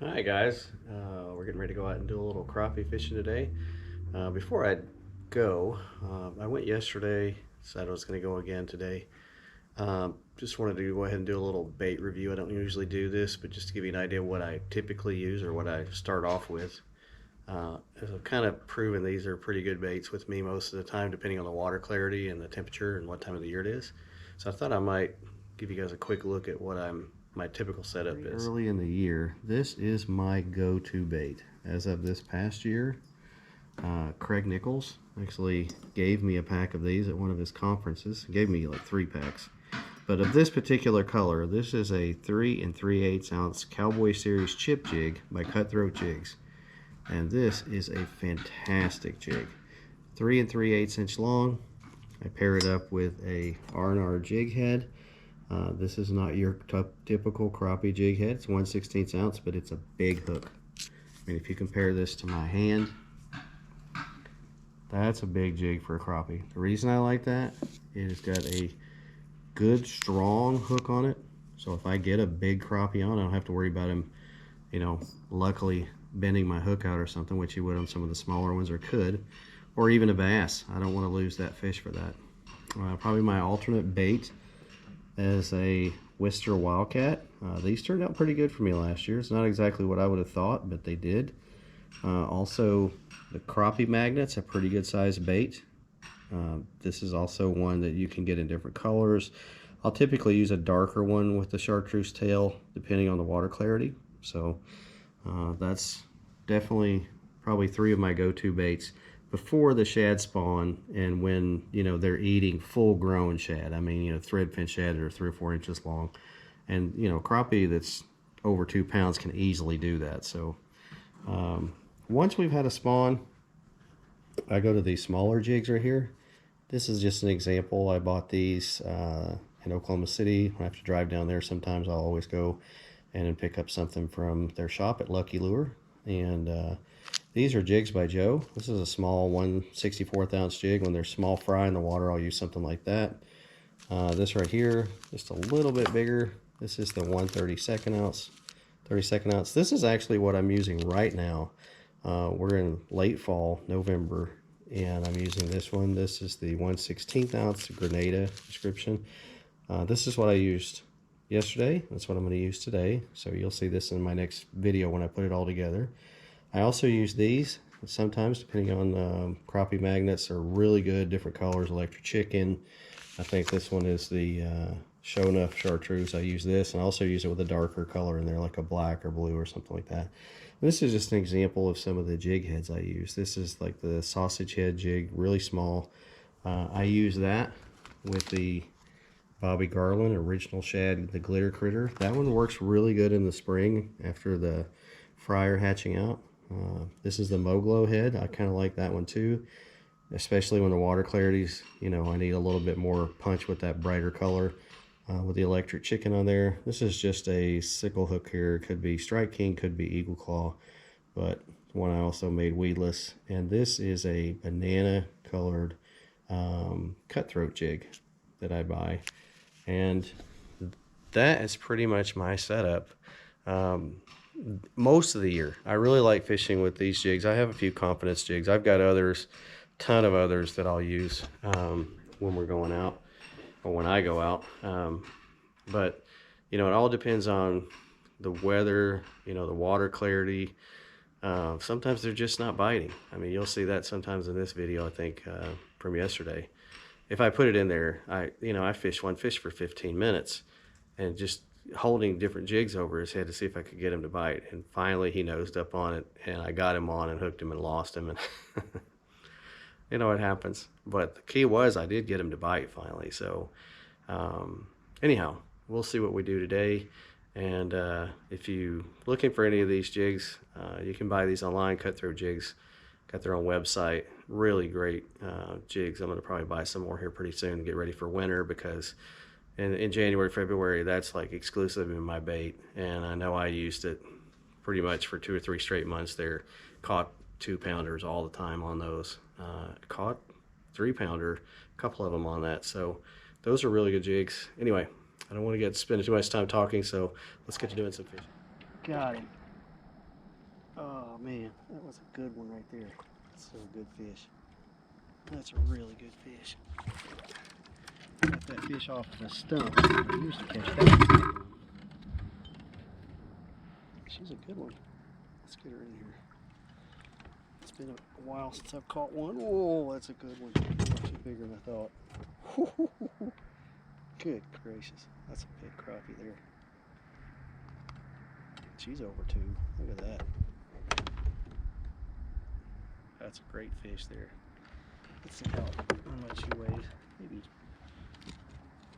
Hi guys, we're getting ready to go out and do a little crappie fishing today. Before I go, I went yesterday, decided I was going to go again today. Just wanted to go ahead and do a little bait review. I don't usually do this, but just to give you an idea of what I typically use or what I start off with. As I've kind of proven, these are pretty good baits with me most of the time, depending on the water clarity and the temperature and what time of the year it is. So I thought I might give you guys a quick look at what my typical setup is. Early in the year, this is my go-to bait. As of this past year, Craig Nichols actually gave me a pack of these at one of his conferences. He gave me like 3 packs. But of this particular color, this is a 3 3/8 ounce Cowboy Series chip jig by Cutthroat Jigs. And this is a fantastic jig. 3 3/8 inch long. I pair it up with a R&R jig head. This is not your typical crappie jig head. It's 1/16 ounce, but it's a big hook. I mean, if you compare this to my hand, that's a big jig for a crappie. The reason I like that, it has got a good strong hook on it. So if I get a big crappie on, I don't have to worry about him, luckily bending my hook out or something, which you would on some of the smaller ones, or could, or even a bass. I don't want to lose that fish for that. Probably my alternate bait as a Worcester Wildcat. These turned out pretty good for me last year. It's not exactly what I would have thought, but they did. Also, the crappie magnet's a pretty good sized bait. This is also one that you can get in different colors. I'll typically use a darker one with the chartreuse tail, depending on the water clarity. So that's definitely probably 3 of my go-to baits before the shad spawn, and when they're eating full-grown shad. I mean, threadfin shad that are 3 or 4 inches long, and crappie that's over 2 pounds can easily do that. So once we've had a spawn, I go to these smaller jigs right here. This is just an example. I bought these in Oklahoma City. When I have to drive down there, sometimes I'll always go and pick up something from their shop at Lucky Lure. And these are Jigs by Joe. This is a small 1/64 ounce jig. When there's small fry in the water, I'll use something like that. This right here, just a little bit bigger. This is the 1/32 ounce. 32nd ounce. This is actually what I'm using right now. We're in late fall, November, and I'm using this one. This is the 1/16 ounce Grenada description. This is what I used yesterday. That's what I'm going to use today. So you'll see this in my next video when I put it all together. I also use these sometimes, depending on crappie magnets. Are really good, different colors. Electric Chicken. I think this one is the Show Enough Chartreuse. I use this, and I also use it with a darker color in there, like a black or blue or something like that. This is just an example of some of the jig heads I use. This is like the sausage head jig, really small. I use that with the Bobby Garland Original Shad, the Glitter Critter. That one works really good in the spring after the fry are hatching out. This is the Moglo head. I kind of like that one too, especially when the water clarity's, I need a little bit more punch with that brighter color. With the Electric Chicken on there. This is just a sickle hook here. Could be Strike King, could be Eagle Claw, but one I also made weedless. And this is a banana colored cutthroat jig that I buy. And that is pretty much my setup most of the year. I really like fishing with these jigs. I have a few confidence jigs. I've got others, ton of others that I'll use when we're going out, or when I go out. But it all depends on the weather, the water clarity. Sometimes they're just not biting. I mean, you'll see that sometimes in this video, I think, from yesterday. If I put it in there, I fished one fish for 15 minutes and just holding different jigs over his head to see if I could get him to bite. And finally he nosed up on it, and I got him on and hooked him and lost him. And it happens. But the key was I did get him to bite finally. So anyhow, we'll see what we do today. And if you looking for any of these jigs, you can buy these online. Cutthroat Jigs got their own website. Really great jigs. I'm going to probably buy some more here pretty soon to get ready for winter, because in January, February, that's like exclusive in my bait. And I know I used it pretty much for 2 or 3 straight months there. Caught 2-pounders all the time on those. Caught 3-pounder, a couple of them on that. So those are really good jigs. Anyway, I don't want to spend too much time talking, so let's get to doing some fishing. Got him. Oh man, that was a good one right there. That's a good fish. That's a really good fish. Got that fish off of a stump. I usually catch that. She's a good one. Let's get her in here. It's been a while since I've caught one. Oh, that's a good one. Actually bigger than I thought. Good gracious. That's a big crappie there. She's over 2. Look at that. That's a great fish there. Let's see how much she weighs. Maybe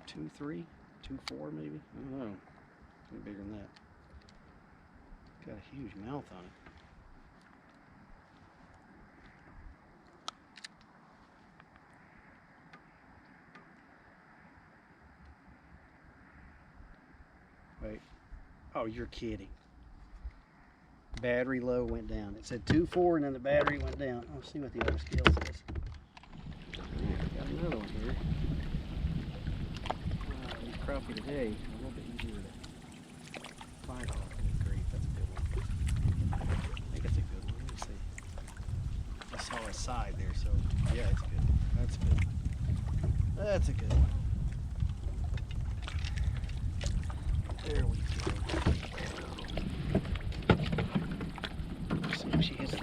2.3, 2.4 maybe. I don't know. Maybe bigger than that. Got a huge mouth on it. Wait. Oh, you're kidding. Battery low went down. It said 2.4 and then the battery went down. I'll see what the other scale says. Got another one here. These crappie today are a little bit easier to find. Oh, great. That's a good one. I think it's a good one. Let me see. I saw a side there, so yeah, it's good. That's good. That's a good one. There we go. Let's see if she hits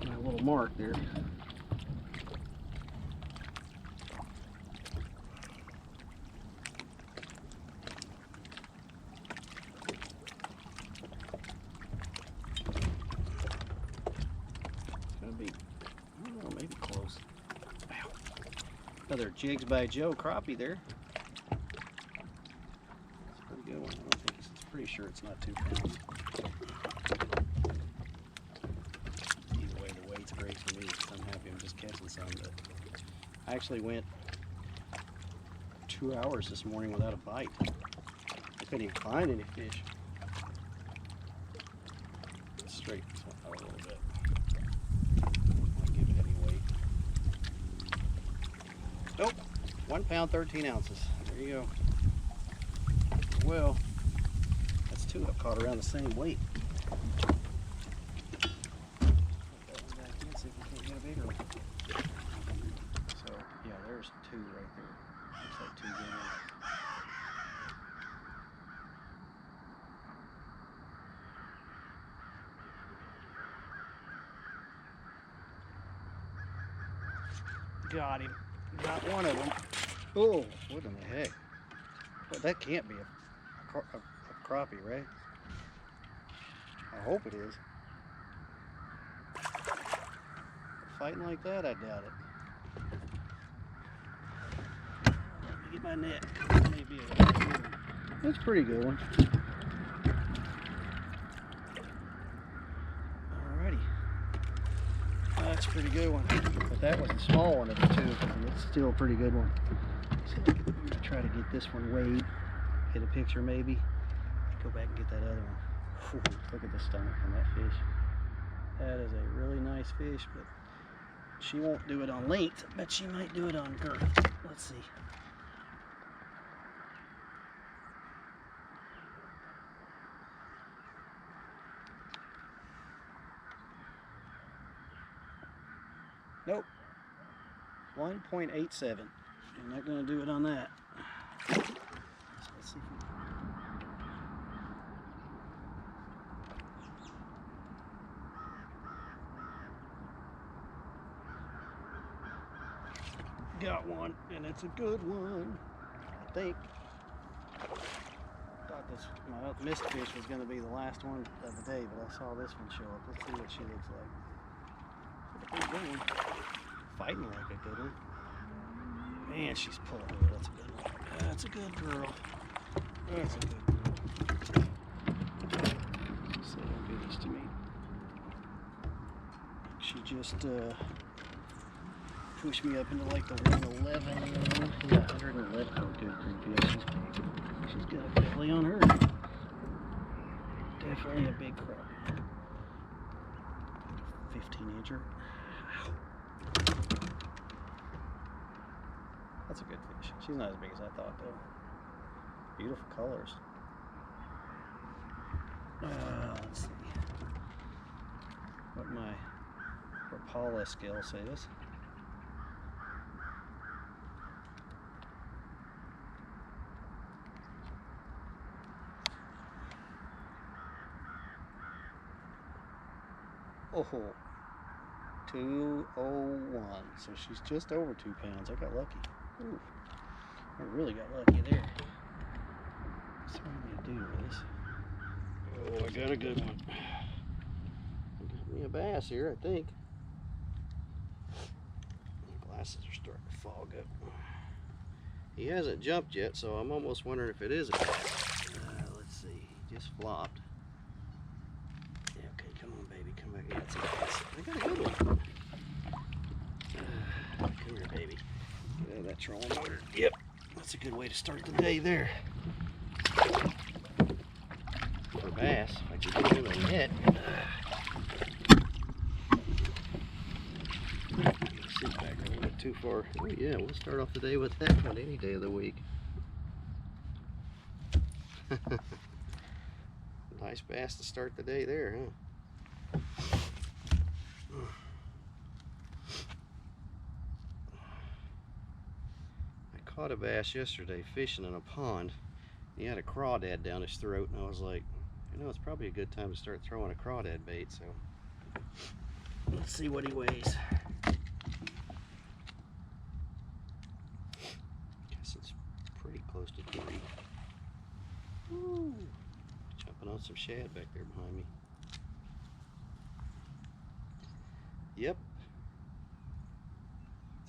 my little mark there. It's gonna be, I don't know, maybe close. Ow. Another Jigs by Joe crappie there. Good one. I don't think it's pretty sure it's not 2 pounds. Either way, the weight's great for me. I'm happy I'm just catching some. But I actually went 2 hours this morning without a bite. I couldn't even find any fish. Let's straighten this one out a little bit. I'll give it any weight. Nope. 1 pound, 13 ounces. There you go. Well, that's 2 I've caught around the same weight. Put that one back in, see if we can't get a bigger one. So, yeah, there's 2 right there. Looks like 2 good ones. Got him. Got one of them. Oh, what in the heck? Well, that can't be a crappie, right? I hope it is. Fighting like that, I doubt it. Let me get my net. That may be a good one. That's a pretty good one. Alrighty. That's a pretty good one. But that was the small one of the 2, and it's still a pretty good one. So I'm going to try to get this one weighed. Get a picture maybe. Go back and get that other one. Look at the stomach on that fish. That is a really nice fish, but she won't do it on length, but she might do it on girth. Let's see. Nope. 1.87. I'm not going to do it on that. So let's see if we got one, and it's a good one, I think. Thought this my missed fish was going to be the last one of the day, but I saw this one show up. Let's see what she looks like. Pretty good one. Fighting like a good one. Man, she's pulling her. That's a good one. That's a good girl. That's a good girl. So don't do this to me. She just pushed me up into like the 111. Yeah, 111. Oh, good grief. Yeah, she's got a belly on her. Definitely a big crab. 15-incher. That's a good fish. She's not as big as I thought, though. Beautiful colors. Let's see what my Rapala scale says. Oh, 201. So she's just over 2 pounds. I got lucky. Ooh, I really got lucky there. What's what I'm gonna do with this? Oh, I got a good one. Got me a bass here, I think. My glasses are starting to fog up. He hasn't jumped yet, so I'm almost wondering if it is a bass. Let's see. He just flopped. Yeah, okay, come on, baby, come back. Yeah, it's a bass. I got a good one. Come here, baby. Get out of that trolling motor. Yep, that's a good way to start the day there. For bass, if I can get him in the net. Sit back a little bit too far. Oh yeah, we'll start off the day with that one any day of the week. Nice bass to start the day there, huh? I caught a bass yesterday fishing in a pond. He had a crawdad down his throat, and I was like, you know, it's probably a good time to start throwing a crawdad bait, so let's see what he weighs. Guess it's pretty close to 3. Woo. Jumping on some shad back there behind me. Yep.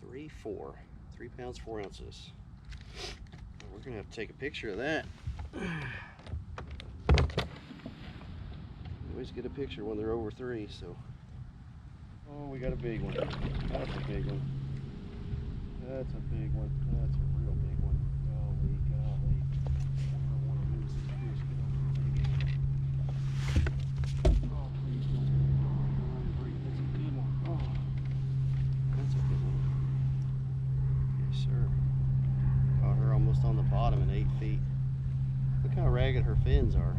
3 pounds 4 ounces. We're gonna have to take a picture of that. Always get a picture when they're over 3, so. Oh, we got a big one. That's a big one. That's a big one. That's a real big one. Golly, golly. I don't want to lose this fish. Get over here, baby. Oh, please don't. That's a good one. Oh, that's a good one. Yes, sir. Caught her almost on the bottom in 8 feet. Look how ragged her fins are.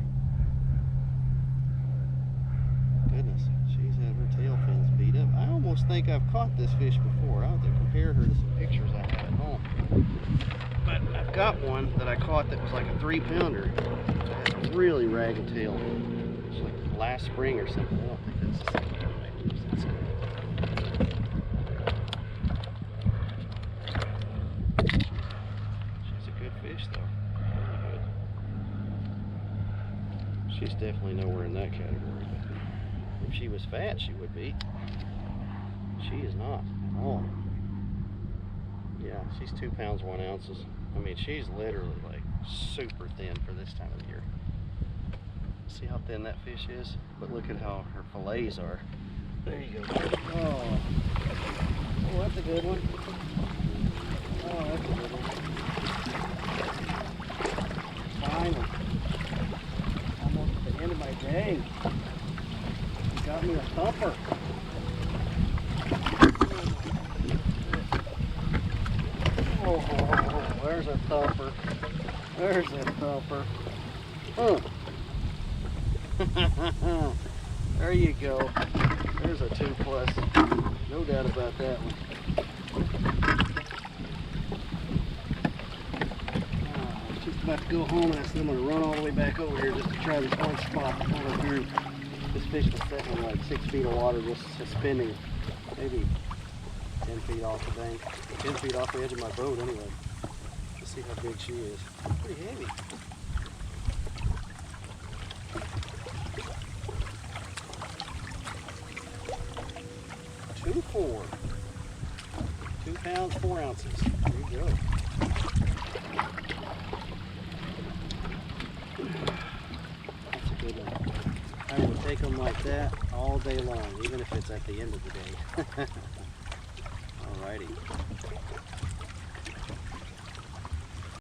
Goodness, she's had her tail fins beat up. I almost think I've caught this fish before. I'll have to compare her to some pictures I have at home. But I've got one that I caught that was like a 3-pounder. It has a really ragged tail. It's like last spring or something. I don't think that's the same one. Maybe that's it. She's a good fish though. Really good. She's definitely nowhere in that category. If she was fat, she would be. She is not at all. Yeah, she's 2 pounds 1 ounces. I mean, she's literally like super thin for this time of the year. See how thin that fish is? But look at how her fillets are. There you go. Oh, that's a good one. Oh, that's a good one. Finally. Almost at the end of my day. Got me a thumper. Oh, there's a thumper. There's a thumper. Huh. There you go. There's a 2+. No doubt about that one. I was just about to go home, and I said I'm going to run all the way back over here just to try this one spot over here. This fish was sitting in like 6 feet of water, just suspending maybe 10 feet off the bank, 10 feet off the edge of my boat anyway. Let's see how big she is. Pretty heavy. Two pounds 4 ounces. There you go. That's a good one. I will take them like that all day long, even if it's at the end of the day. Alrighty.